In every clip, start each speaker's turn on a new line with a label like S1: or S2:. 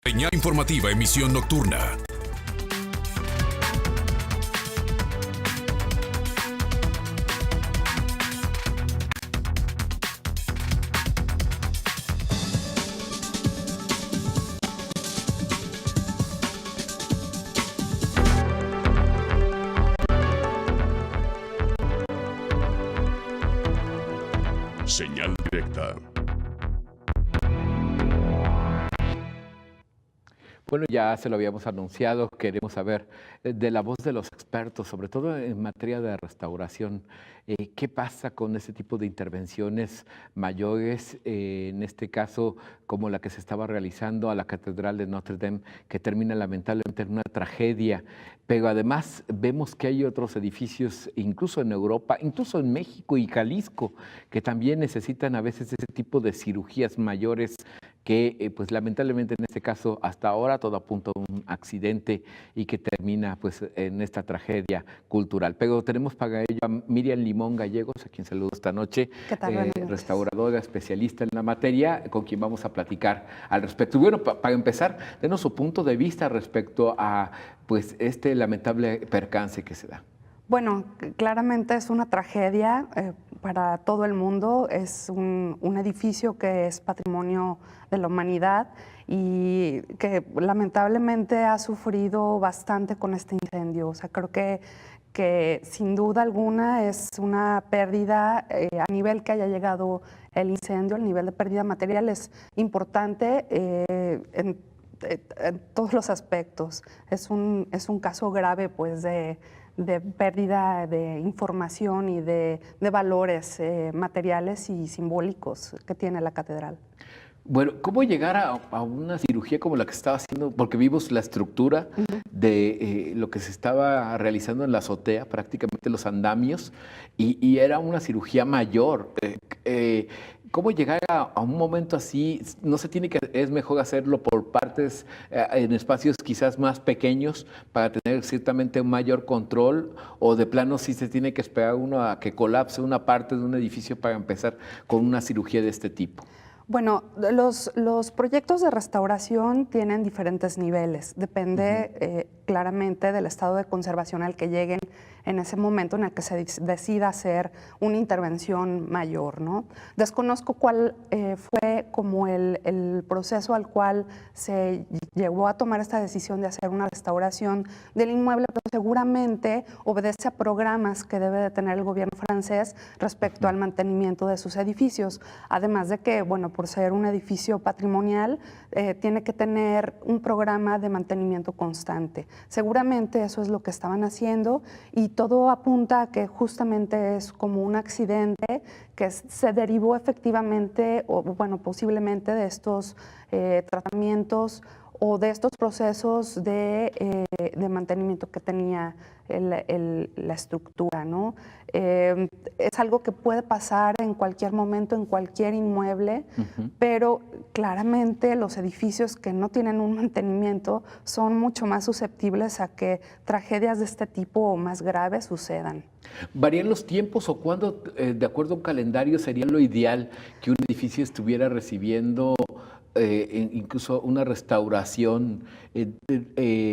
S1: Señal informativa, emisión nocturna. Señal directa.
S2: Bueno, ya se lo habíamos anunciado, queremos saber de la voz de los expertos, sobre todo en materia de restauración. ¿Qué pasa con ese tipo de intervenciones mayores, en este caso como la que se estaba realizando a la Catedral de Notre Dame, que termina lamentablemente en una tragedia? Pero además vemos que hay otros edificios, incluso en Europa, incluso en México y Jalisco, que también necesitan a veces ese tipo de cirugías mayores que pues lamentablemente en este caso hasta ahora todo apunta a un accidente y que termina pues en esta tragedia cultural. Pero tenemos para ello a Miriam Limón Gallegos, a quien saludo esta noche,
S3: ¿Qué tal?
S2: restauradora, especialista en la materia, con quien vamos a platicar al respecto. Y bueno, para empezar, denos su punto de vista respecto a pues este lamentable percance que se da.
S3: Bueno, claramente es una tragedia para todo el mundo. Es un edificio que es patrimonio de la humanidad y que lamentablemente ha sufrido bastante con este incendio. O sea, creo que sin duda alguna es una pérdida a nivel que haya llegado el incendio, el nivel de pérdida material es importante en todos los aspectos. Es un caso grave, pues, de pérdida de información y de valores materiales y simbólicos que tiene la catedral.
S2: Bueno, ¿cómo llegar a una cirugía como la que estaba haciendo? Porque vimos la estructura de lo que se estaba realizando en la azotea, prácticamente los andamios, y era una cirugía mayor. ¿Cómo llegar a un momento así? No se tiene que, es mejor hacerlo por partes, en espacios quizás más pequeños para tener ciertamente un mayor control, o de plano sí se tiene que esperar uno a que colapse una parte de un edificio para empezar con una cirugía de este tipo.
S3: Bueno, los proyectos de restauración tienen diferentes niveles. Depende claramente del estado de conservación al que lleguen en ese momento en el que se decida hacer una intervención mayor, ¿no? Desconozco cuál fue como el proceso al cual se llegó a tomar esta decisión de hacer una restauración del inmueble, pero seguramente obedece a programas que debe de tener el gobierno francés respecto al mantenimiento de sus edificios. Además de que, bueno, por ser un edificio patrimonial, tiene que tener un programa de mantenimiento constante. Seguramente eso es lo que estaban haciendo y todo apunta a que justamente es como un accidente que se derivó efectivamente, o bueno, posiblemente de estos tratamientos o de estos procesos de mantenimiento que tenía la estructura, ¿no? Es algo que puede pasar en cualquier momento, en cualquier inmueble, pero claramente los edificios que no tienen un mantenimiento son mucho más susceptibles a que tragedias de este tipo o más graves sucedan.
S2: ¿Varían los tiempos o cuándo, de acuerdo a un calendario, sería lo ideal que un edificio estuviera recibiendo incluso una restauración,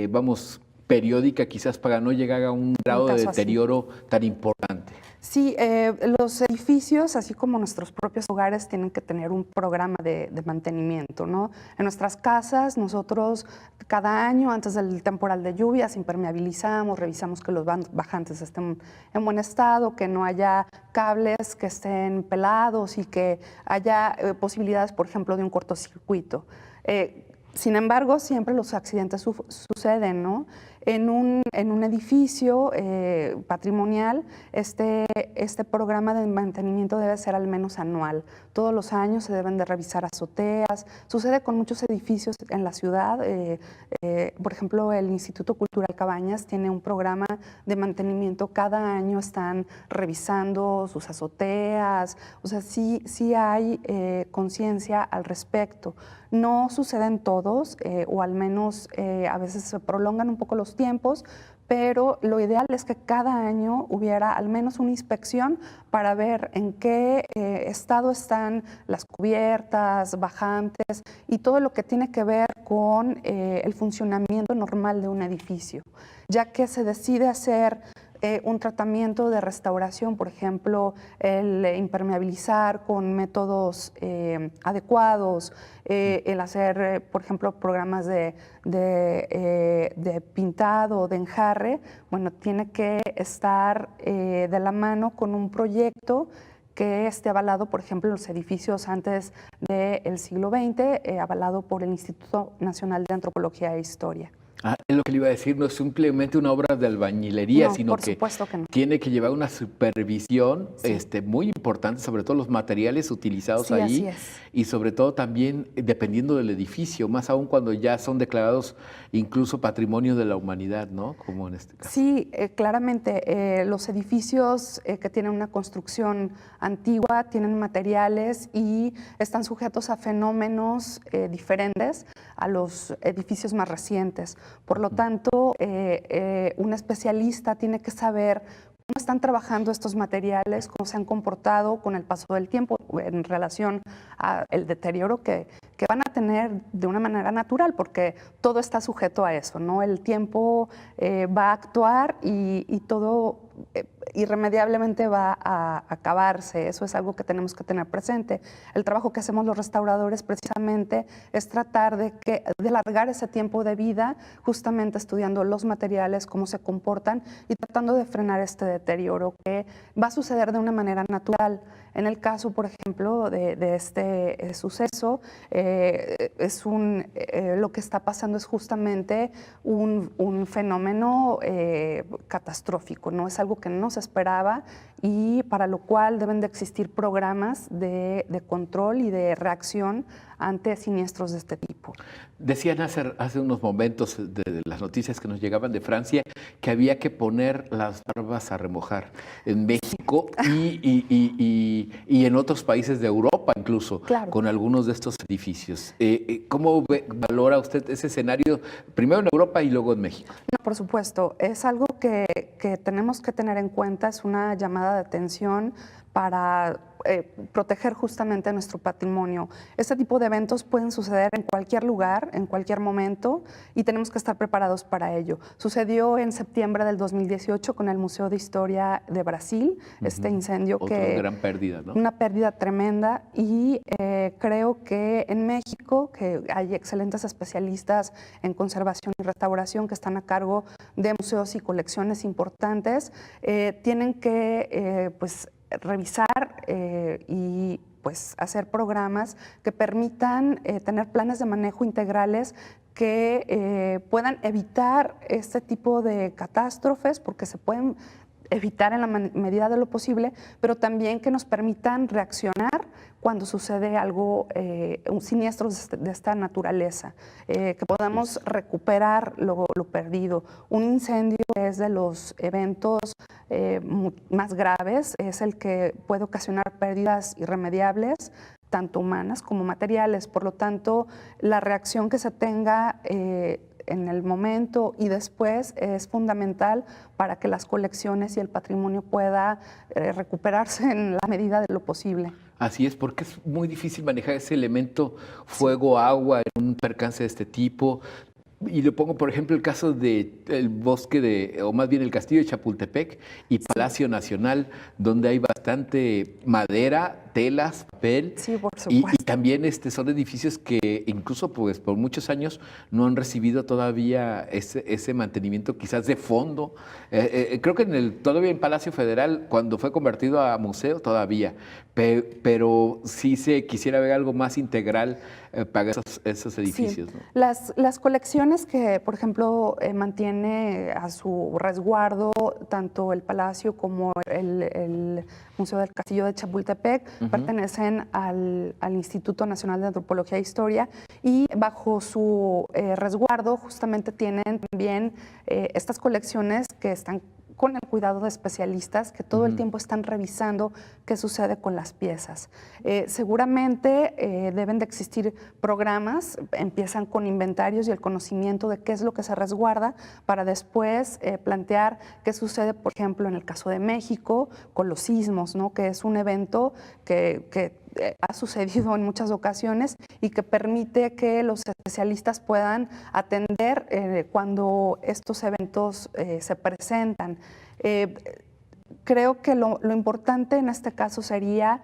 S2: vamos, periódica, quizás para no llegar a un grado de deterioro tan importante?
S3: Sí, los edificios, así como nuestros propios hogares, tienen que tener un programa de mantenimiento, ¿no? En nuestras casas, nosotros cada año, antes del temporal de lluvias, impermeabilizamos, revisamos que los bajantes estén en buen estado, que no haya cables que estén pelados y que haya posibilidades, por ejemplo, de un cortocircuito. Sin embargo, siempre los accidentes suceden, ¿no? En un edificio patrimonial, este programa de mantenimiento debe ser al menos anual. Todos los años se deben de revisar azoteas. Sucede con muchos edificios en la ciudad. Por ejemplo, el Instituto Cultural Cabañas tiene un programa de mantenimiento. Cada año están revisando sus azoteas. O sea, sí hay conciencia al respecto. No suceden todos, o al menos a veces se prolongan un poco los otros tiempos, pero lo ideal es que cada año hubiera al menos una inspección para ver en qué estado están las cubiertas, bajantes y todo lo que tiene que ver con el funcionamiento normal de un edificio, ya que se decide hacer un tratamiento de restauración, por ejemplo, el impermeabilizar con métodos adecuados, el hacer, por ejemplo, programas de pintado, de enjarre, bueno, tiene que estar de la mano con un proyecto que esté avalado, por ejemplo, en los edificios antes del siglo XX, avalado por el Instituto Nacional de Antropología e Historia.
S2: Es lo que le iba a decir, no es simplemente una obra de albañilería,
S3: No,
S2: sino
S3: por
S2: que
S3: supuesto que no.
S2: tiene que llevar una supervisión
S3: Sí.
S2: muy importante, sobre todo los materiales utilizados
S3: Sí,
S2: ahí
S3: así es.
S2: y sobre todo también dependiendo del edificio, más aún cuando ya son declarados incluso patrimonio de la humanidad, ¿no? Como en este caso.
S3: Sí, claramente los edificios que tienen una construcción antigua tienen materiales y están sujetos a fenómenos diferentes a los edificios más recientes. Por lo tanto, un especialista tiene que saber cómo están trabajando estos materiales, cómo se han comportado con el paso del tiempo en relación al deterioro que van a tener de una manera natural, porque todo está sujeto a eso, ¿no? El tiempo va a actuar y todo irremediablemente va a acabarse. Eso es algo que tenemos que tener presente. El trabajo que hacemos los restauradores precisamente es tratar de alargar ese tiempo de vida, justamente estudiando los materiales, cómo se comportan y tratando de frenar este deterioro que va a suceder de una manera natural. En el caso, por ejemplo, de este suceso, lo que está pasando es justamente un fenómeno catastrófico, ¿no? Es algo que no se esperaba y para lo cual deben de existir programas de control y de reacción ante siniestros de este tipo.
S2: Decían hace unos momentos de las noticias que nos llegaban de Francia que había que poner las barbas a remojar en México y en otros países de Europa incluso,
S3: Claro.
S2: con algunos de estos edificios. ¿Cómo valora usted ese escenario, primero en Europa y luego en México?
S3: No, por supuesto, es algo que tenemos que tener en cuenta, es una llamada de atención para proteger justamente nuestro patrimonio. Este tipo de eventos pueden suceder en cualquier lugar, en cualquier momento, y tenemos que estar preparados para ello. Sucedió en septiembre del 2018 con el Museo de Historia de Brasil, este incendio
S2: Otra gran pérdida, ¿no?
S3: Una pérdida tremenda, y creo que en México, que hay excelentes especialistas en conservación y restauración que están a cargo de museos y colecciones importantes, tienen que revisar y pues hacer programas que permitan tener planes de manejo integrales que puedan evitar este tipo de catástrofes, porque se pueden evitar en la medida de lo posible, pero también que nos permitan reaccionar cuando sucede algo, un siniestro de esta naturaleza, que podamos recuperar lo perdido. Un incendio es de los eventos más graves, es el que puede ocasionar pérdidas irremediables, tanto humanas como materiales. Por lo tanto, la reacción que se tenga en el momento y después es fundamental para que las colecciones y el patrimonio pueda recuperarse en la medida de lo posible.
S2: Así es, porque es muy difícil manejar ese elemento fuego-agua en un percance de este tipo. Y le pongo, por ejemplo, el caso del bosque o más bien el castillo de Chapultepec y Palacio Nacional, donde hay bastante madera, telas, papel.
S3: Sí, por
S2: Y
S3: supuesto.
S2: también son edificios que incluso pues por muchos años no han recibido todavía ese mantenimiento quizás de fondo. Creo que todavía en Palacio Federal, cuando fue convertido a museo, todavía. Pero sí se quisiera ver algo más integral para esos edificios.
S3: Sí.
S2: ¿No?
S3: Las colecciones que, por ejemplo, mantiene a su resguardo tanto el Palacio como el Museo del Castillo de Chapultepec pertenecen al Instituto Nacional de Antropología e Historia, y bajo su resguardo justamente tienen también estas colecciones que están con el cuidado de especialistas que todo el tiempo están revisando qué sucede con las piezas. Seguramente deben de existir programas, empiezan con inventarios y el conocimiento de qué es lo que se resguarda para después plantear qué sucede, por ejemplo, en el caso de México con los sismos, ¿no? Que es un evento que ha sucedido en muchas ocasiones y que permite que los especialistas puedan atender cuando estos eventos se presentan. Creo que lo importante en este caso sería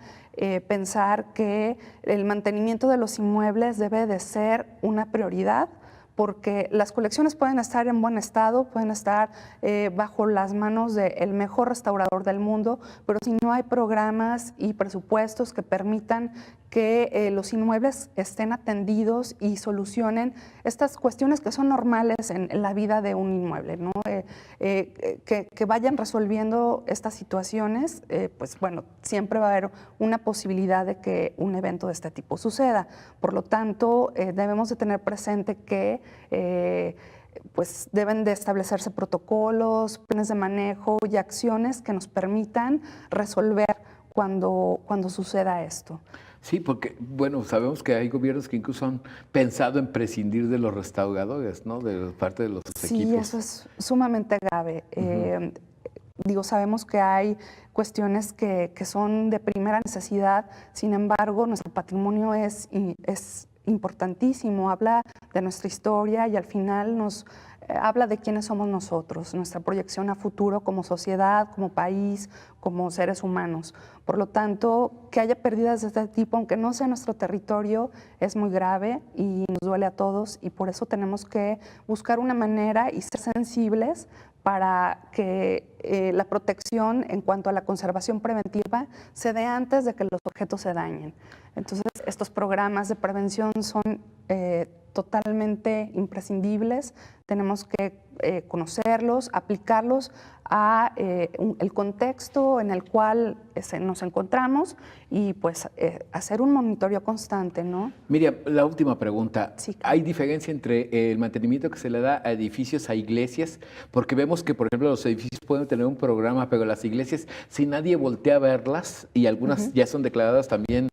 S3: pensar que el mantenimiento de los inmuebles debe de ser una prioridad, porque las colecciones pueden estar en buen estado, pueden estar bajo las manos del mejor restaurador del mundo, pero si no hay programas y presupuestos que permitan que los inmuebles estén atendidos y solucionen estas cuestiones que son normales en la vida de un inmueble, ¿no? Que vayan resolviendo estas situaciones, pues bueno, siempre va a haber una posibilidad de que un evento de este tipo suceda. Por lo tanto, debemos de tener presente que pues deben de establecerse protocolos, planes de manejo y acciones que nos permitan resolver cuando suceda esto.
S2: Sí, porque, bueno, sabemos que hay gobiernos que incluso han pensado en prescindir de los restauradores, ¿no? De parte de los equipos.
S3: Sí, eso es sumamente grave. Sabemos que hay cuestiones que son de primera necesidad, sin embargo, nuestro patrimonio es importantísimo, habla de nuestra historia y al final nos habla de quiénes somos nosotros, nuestra proyección a futuro como sociedad, como país, como seres humanos. Por lo tanto, que haya pérdidas de este tipo, aunque no sea nuestro territorio, es muy grave y nos duele a todos y por eso tenemos que buscar una manera y ser sensibles para que la protección en cuanto a la conservación preventiva se dé antes de que los objetos se dañen. Entonces, estos programas de prevención son totalmente imprescindibles, tenemos que conocerlos, aplicarlos a el contexto en el cual nos encontramos y pues hacer un monitoreo constante, ¿no?
S2: Miriam, la última pregunta.
S3: Sí, claro.
S2: ¿Hay diferencia entre el mantenimiento que se le da a edificios, a iglesias? Porque vemos que, por ejemplo, los edificios pueden tener un programa, pero las iglesias, si nadie voltea a verlas y algunas ya son declaradas también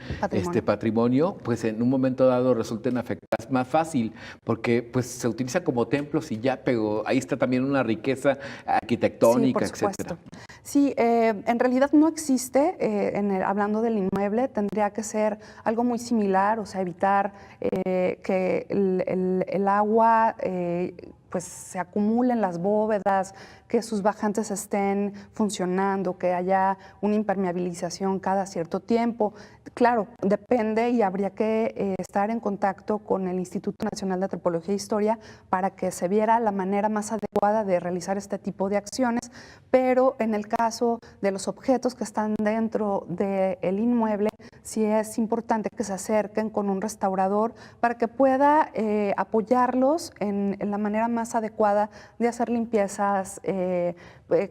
S2: patrimonio, pues en un momento dado resulten afectadas más fácil, porque pues se utiliza como templos y ya, pero ahí está también una riqueza arquitectónica, etcétera.
S3: Sí, en realidad no existe, hablando del inmueble, tendría que ser algo muy similar, o sea, evitar que el agua pues se acumule en las bóvedas, que sus bajantes estén funcionando, que haya una impermeabilización cada cierto tiempo. Claro, depende y habría que estar en contacto con el Instituto Nacional de Antropología e Historia para que se viera la manera más adecuada de realizar este tipo de acciones, pero en el caso de los objetos que están dentro del inmueble, sí es importante que se acerquen con un restaurador para que pueda apoyarlos en la manera más adecuada de hacer limpiezas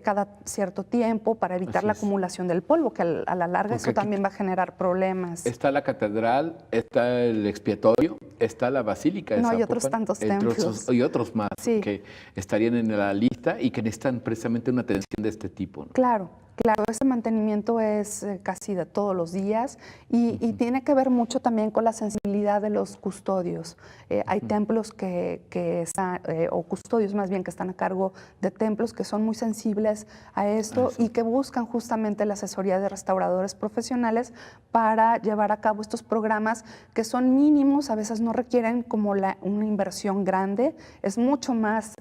S3: cada cierto tiempo para evitar la acumulación del polvo, que a la larga eso también va a generar problemas.
S2: Está la catedral, está el expiatorio, está la basílica de
S3: No,
S2: Zapopan,
S3: hay otros tantos templos.
S2: Y otros más que estarían en la lista y que necesitan precisamente una atención de este tipo, ¿no?
S3: Claro. Claro, ese mantenimiento es casi de todos los días y tiene que ver mucho también con la sensibilidad de los custodios. Hay templos que están, o custodios más bien, que están a cargo de templos que son muy sensibles a esto y que buscan justamente la asesoría de restauradores profesionales para llevar a cabo estos programas que son mínimos, a veces no requieren como una inversión grande, es mucho más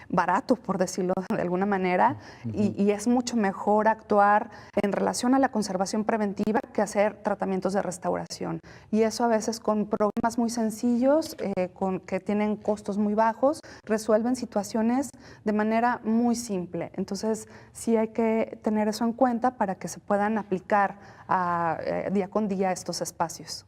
S3: barato, por decirlo de alguna manera, y es mucho mejor actuar en relación a la conservación preventiva que hacer tratamientos de restauración. Y eso a veces con programas muy sencillos, que tienen costos muy bajos, resuelven situaciones de manera muy simple. Entonces, sí hay que tener eso en cuenta para que se puedan aplicar día con día estos espacios.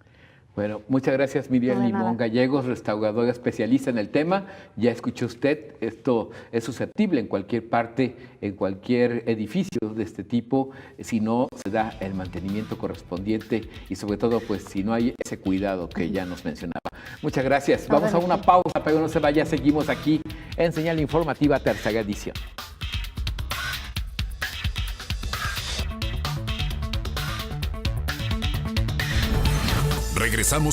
S2: Bueno, muchas gracias, Miriam Limón Gallegos, restauradora especialista en el tema. Ya escuchó usted, esto es susceptible en cualquier parte, en cualquier edificio de este tipo, si no se da el mantenimiento correspondiente y sobre todo, pues, si no hay ese cuidado que ya nos mencionaba. Muchas gracias. Vamos a una pausa, pero no se vaya, seguimos aquí en Señal Informativa, tercera edición.
S1: Regresamos